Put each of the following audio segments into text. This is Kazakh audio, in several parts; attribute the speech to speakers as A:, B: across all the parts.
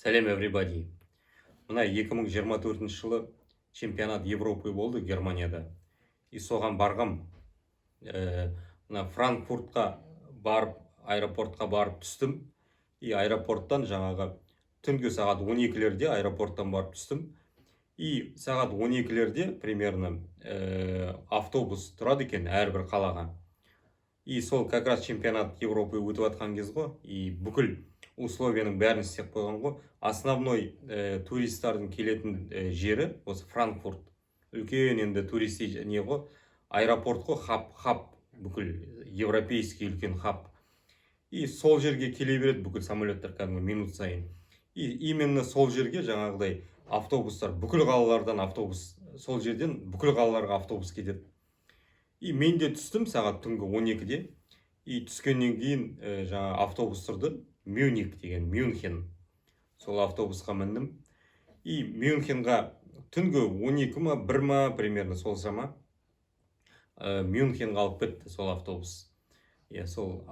A: Сәлем everybody. Мына 2024 жылы чемпионат Европы болды Германияда. И соған барғам. Мына Франкфуртқа барып, аэропортқа барып түстім. И аэропорттан жаңағы түнгі сағат 12-лерде аэропорттан барып түстім. И сағат 12-лерде примерно автобус тұрады екен әрбір қалаға. И сол как раз чемпионат Европы өтіп жатқан кез ғой. И бүкіл условияның бәрін істеп қойған ғой. Основной туристардың келетін жері осы Франкфурт. Үлкен енді туристи не ғой, аэропорт қой, хаб, бүкіл европейский үлкен хаб. И сол жерге келе береді бүкіл самолеттер кәдімгі минут сайын. И именно сол жерге жаңағыдай автобустар, бүкіл қалалардан автобус, сол жерден бүкіл қалаларға автобус кетеді. И мен де түстім сағат түнгі 12-де. И түскеннен кейін жаңа автобус тұрды. Мюнхен деген, Мюнхен. Сол автобусқа міндім. И Мюнхенға түнгі 12 ма, 1 ма, примерно сол сама Мюнхенға алып кетті сол автобус. Сол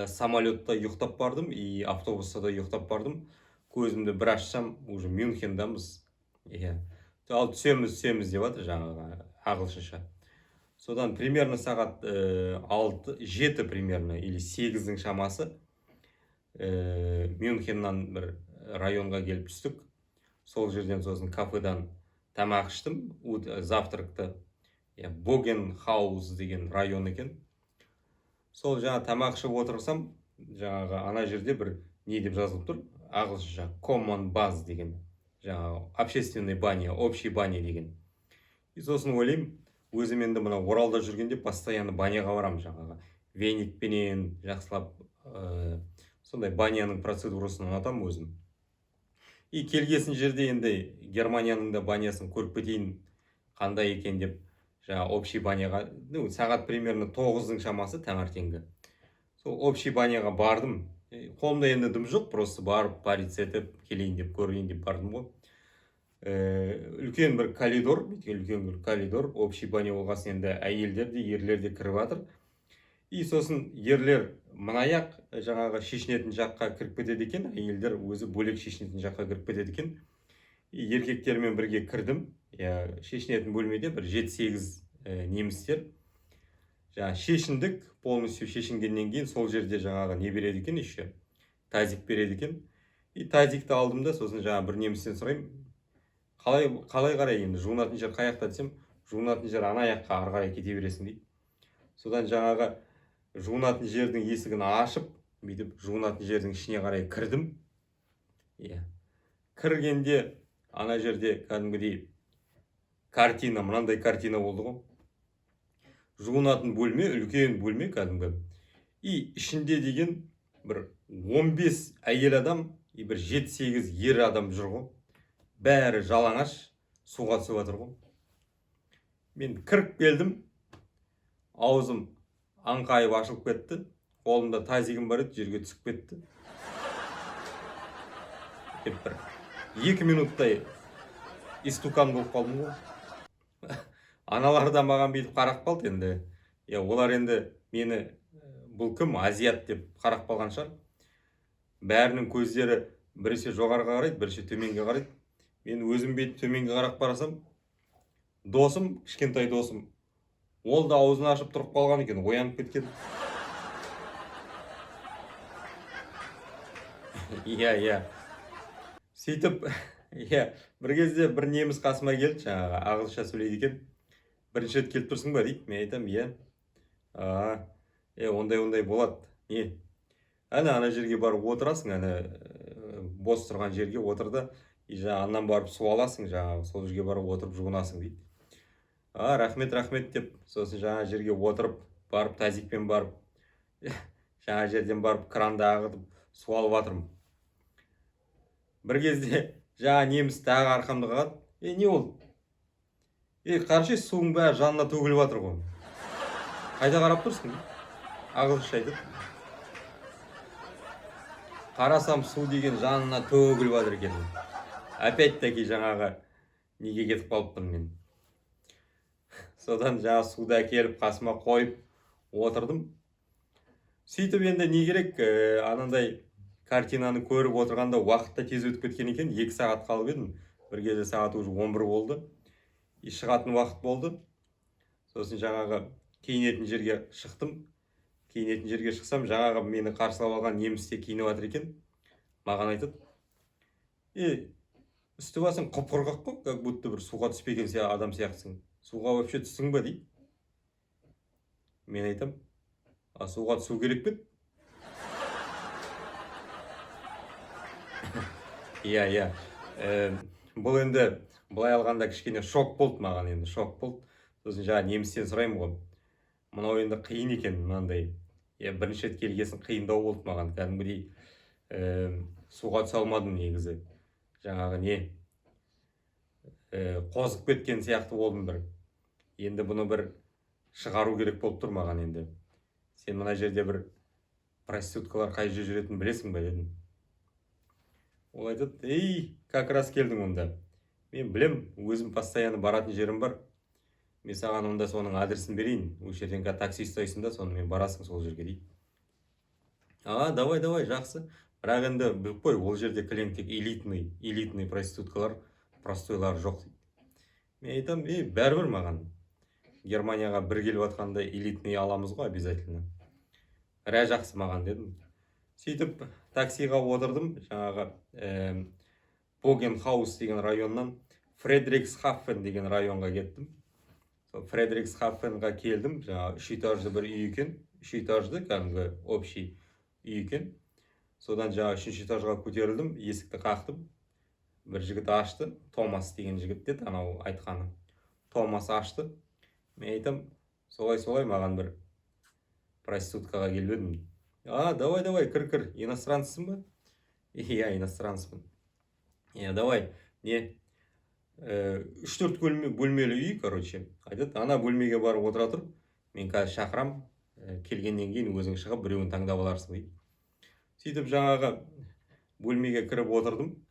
A: самолетта ұйықтап бардым, и автобуста да ұйықтап бардым. Көзімді бір ашсам, уже Мюнхендамыз. Ал түсеміз деп жатыр жаңағы ағылшынша. Содан примерно сағат 7 примерно или 8-дің шамасы Мюнхеннан бір районға келіп түстік. Сол жерден сосын кафедан тамақ іштім, завтракты. Богенхаус деген район екен. Сол жаңа тамақ ішіп отырсам, жаңағы ана жерде бір не деп жазылып тұр, ағылшынша common bath деген, жаңағы общественный баня, общий баня деген. И сосын ойлаймын, өзім енді мына Оралда жүргенде постоянно баняға барам, жаңағы веникпенен жақсылап сондай баняның процедурасын ұнатам өзім. И келгесін жерде енді Германияның да банясын көріп кетейін қандай екен деп, жаңа общий баняға, сағат примерно 9-дің шамасы таңертеңгі. Сол общий баняға бардым. Қолымда енді дым жоқ, просто барып париться етіп келейін деп, көрейін деп бардым ғой. Үлкен бір коридор, үлкен бір коридор, общий баня болғасын енді әйелдер де, ерлер де кіріп жатыр. И сосын ерлер мынаяқ жаңағы шешінетін жаққа кіріп кетеді екен, әйелдер өзі бөлек шешінетін жаққа кіріп кетеді екен. И еркектермен бірге кірдім. Шешінетін бөлмеде бір 7-8 немістер. Жаңа шешіндік, полностью шешінгеннен кейін сол жерде жаңағы не береді екен еще? Тазик береді екен. И тазикті алдым да, сосын жаңа бір немістен сұрайым, қалай қарай енді жуынатын жер қаяқта десем, жуынатын жер ана аяққа ары қарай кете бересің дейді. Содан жаңағы жуынатын жердің есігін ашып, бүйтіп жуынатын жердің ішіне қарай кірдім. Кіргенде ана жерде кәдімгідей картина, мынандай картина болды ғой. Жуынатын бөлме, үлкен бөлме кәдімгі. И ішінде деген бір 15 әйел адам, и бір 7-8 ер адам жүр ғой. Бәрі жалаңаш, суға түсіп жатыр ғой. Мен кіріп келдім, аузым аңқайып ашылып кетті. Қолымда тазигім бар еді, жерге түсіп кетті. Бір 2 минуттай истукан болып қалдым ғой. Аналар да маған бүйтіп қарап қалды енді. Олар енді мені бұл кім, азиат деп қарап қалған шығар. Бәрінің көздері біресе жоғарыға қарайды, біресе төменге қарайды. Мен өзім бет төменге қарап қарасам, досым, кішкентай досым, ол да аузын ашып тұрып қалған екен, оянып кеткен. Сөйтіп, бір кезде бір неміс қасыма келді, жаңағы ағылшынша сөйлейді екен. Бірінші рет келіп тұрсың ба дейді. Мен айтам, ондай болады. Не? Ана жерге барып отырасың, бос тұрған жерге отырды. И аннан барып су аласың, сол жерге барып отырып жуынасың дейді. Рахмет деп, сосын жаңа жерге отырып, барып тазикпен барып, жаңа жерден барып кранда ағытып су алып жатырмын. Бір кезде жаңа неміс тағы арқамды қағады. Не ол? Қаршы суың бәрі жанына төгіліп жатыр ғой. Қайда қарап тұрсың? Ағылшынша айтып. Қарасам су деген жанына төгіліп жатыр екен. Опять-таки жаңағы неге кетіп қалыппын мен. Содан жаңа суды әкеліп қасыма қойып отырдым. Сөйтіп енді не керек, анандай картинаны көріп отырғанда уақыт та тез өтіп кеткен екен. 2 сағат қалып едім. Бір кезде сағат уже 11 болды. Шығатын уақыт болды. Сосын жаңағы киінетін жерге шықтым. Киінетін жерге шықсам, жаңағы мені қарсылап алған неміс те киініп жатыр екен. Маған айтады: үсті басың құп-құрғақ қой, как будто бір суға түспеген адам сияқтысың. Суға вообще түстің ба дейді. Мен айтам: суға түсу керек пе? Иә. Бұл енді былай алғанда кішкене шок болды маған, енді шок болды. Сосын жаңа немістен сұраймын ғой: мынау енді қиын екен, мынандай. Бірінші рет келгесін қиындау болды маған. Кәдімгідей суға түсе алмадым негізі. Жаңағы қозып кеткен сияқты болдым бір. Енді бұны бір шығару керек болып тұр маған енді. Сен мына жерде бір проституткалар қай жерде жүретінін білесің бе дедім. Ол айтады: как раз келдің онда. Мен білем, өзім постоянно баратын жерім бар. Мен саған онда соның адресін берейін. Осы жерден такси ұстайсың да, сонымен барасың сол жерге дейді. Давай, жақсы. Бірақ енді біліп қой, ол жерде кілең тек элитный проституткалар, простойлар жоқ дейді. Мен айтам: бәрібір маған. Германияға бір келіп жатқанда элитный аламыз ғой обязательно. Жақсы маған дедім. Сөйтіп таксиға отырдым. Жаңағы Богенхаус деген районнан Фредриксхафен деген районға кеттім. Фредриксхафенға келдім. Жаңағы 3 этажды бір үй екен. 3 этажды кәдімгі общий үй екен. Содан жаңағы 3 этажға көтерілдім, есікті қақтым. Бір жігіт ашты. Томас деген жігіт деді, анау айтқаны. Томас ашты. Мен айтам: солай маған бір проституткаға келіп едім. Давай, кір, иностранцысың ба? Иә, иностранцымын. Давай, 3-4 бөлмелі үй, короче. Айтады: ана бөлмеге барып отыра тұр, мен қазір шақырам, келгеннен кейін өзің шығып біреуін таңдап аларсың дейді. Сөйтіп жаңағы бөлмеге кіріп отырдым.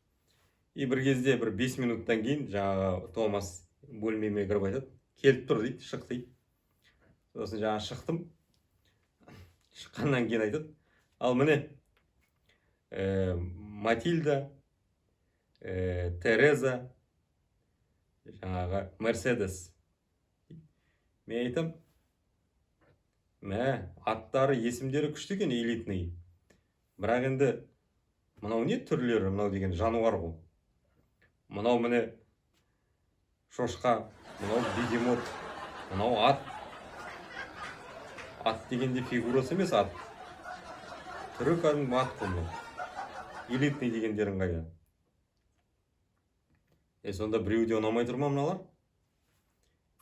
A: Бір кезде бір 5 минуттан кейін жаңағы Томас бөлмеме кіріп айтады: келіп тұр дейді, шық дейді. Сосын жаңа шықтым. Шыққаннан кейін айтады: ал міне Матильда, Тереза, жаңағы Мерседес. Мен айтам: аттары, есімдері күшті екен, элитный. Бірақ енді мынау не түрлері, мынау деген жануар ғой. Мынау міне шошқа, мынау бегемот, мынау ат. Ат дегенде фигурасы емес, ат. Түрі кәдімгі ат қой. Элитный дегендерін қайда? Сонда біреуде ұнамай тұр ма мыналар?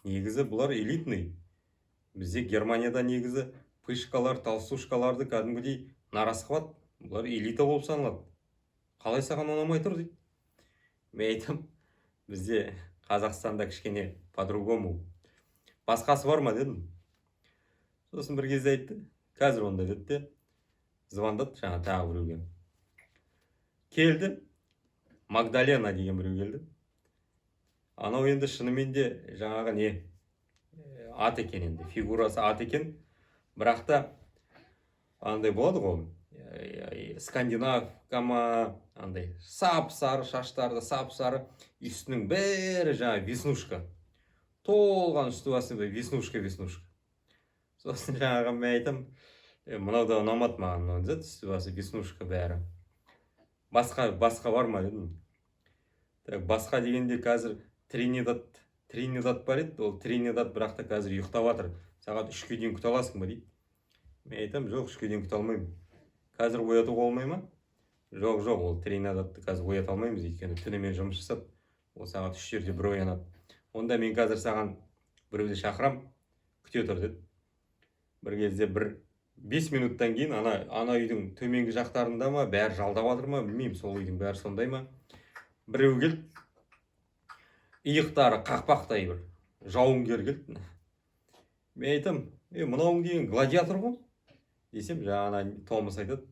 A: Негізі бұлар элитный. Бізде Германияда негізі пышкалар, толстушкаларды кәдімгідей нарасқыват. Бұлар элита болып саналады. Қалай саған ұнамай тұр дейді. Мен айтам: бізде Қазақстанда кішкене по-другому. Басқасы бар ма дедім. Сосын бір кезде айтты: қазір онда деді де, звондады жаңа тағы біреуге. Келді, Магдалена деген біреу келді. Анау енді шынымен де жаңағы ат екен енді, фигурасы ат екен. Бірақ та андай болады ғой, скандинавка ма, андай сап-сары шаштарды, сап-сары, үстінің бәрі жаңа веснушка. Толған үсті басы веснушка. Сосын жаңағы мен айтам: мынау да ұнамады маған, үсті басы веснушка бәрі. Басқа бар ма дедім. Басқа дегенде қазір Тринидад бар еді. Ол Тринидад бірақ та қазір ұйықтап жатыр. Сағат 3-ке дейін күте аласың ба дейді. Мен айтам: жоқ, 3-ке дейін күте алмаймын. Қазір оятуға болмай ма? Жоқ, ол Тринидадты қазір оята алмаймыз, өйткені түнімен жұмыс жасап, ол сағат 3-терде бір оянады. Онда мен қазір саған біреуді шақырам, күте тұр деді. Бір кезде 5 минуттан кейін ана үйдің төменгі жақтарында ма, бәрі жалдап жатыр ма, білмеймін, сол үйдің бәрі сондай ма. Біреу келді, иықтары қақпақтай бір жауынгер келді. Мен айтам: мынауың деген гладиатор ғой десем, жаңа Томас айтады: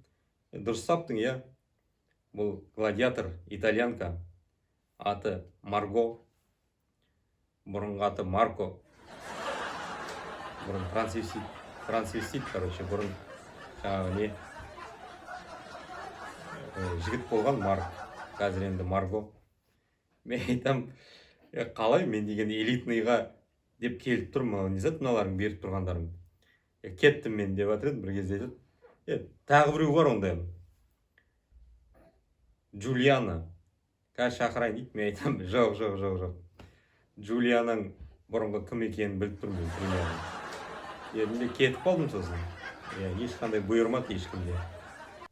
A: дұрыс таптың, иә. Бұл гладиатор, итальянка. Аты Марго. Бұрынғы аты Марко. Бұрын трансвестит, короче, бұрын жаңағы жігіт болған Марк. Қазір енді Марго. Мен айтам, қалай мен деген элитныйға деп келіп тұрмын, не зат мыналардың беріп тұрғандарың. Кеттім мен деп жатыр еді, бір кезде айтады. Тағы біреу бар ондай. Джулиана. Қазір шақырайын дейді. Мен айтам, жоқ. Джулиананың бұрынғы кім екенін біліп тұрмын мен примерно. Енді кетіп қалдым сосын. Ешқандай бұйырмады ешкімде.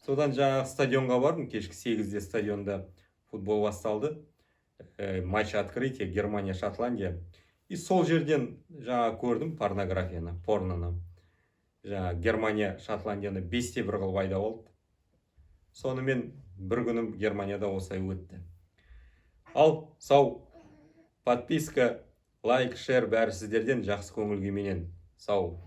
A: Содан жаңағы стадионға бардым. Кешкі 8-де стадионда футбол басталды. Матч открытие Германия-Шотландия. И сол жерден жаңа көрдім порнографияны, порноны. Жаңа Германия-Шотландияны 5-1 қылып айдап алды. Сонымен бір күнім Германияда осылай өтті. Ал, сау, подписка, лайк, шер бәрі сіздерден, жақсы көңіл күйменен. Сау.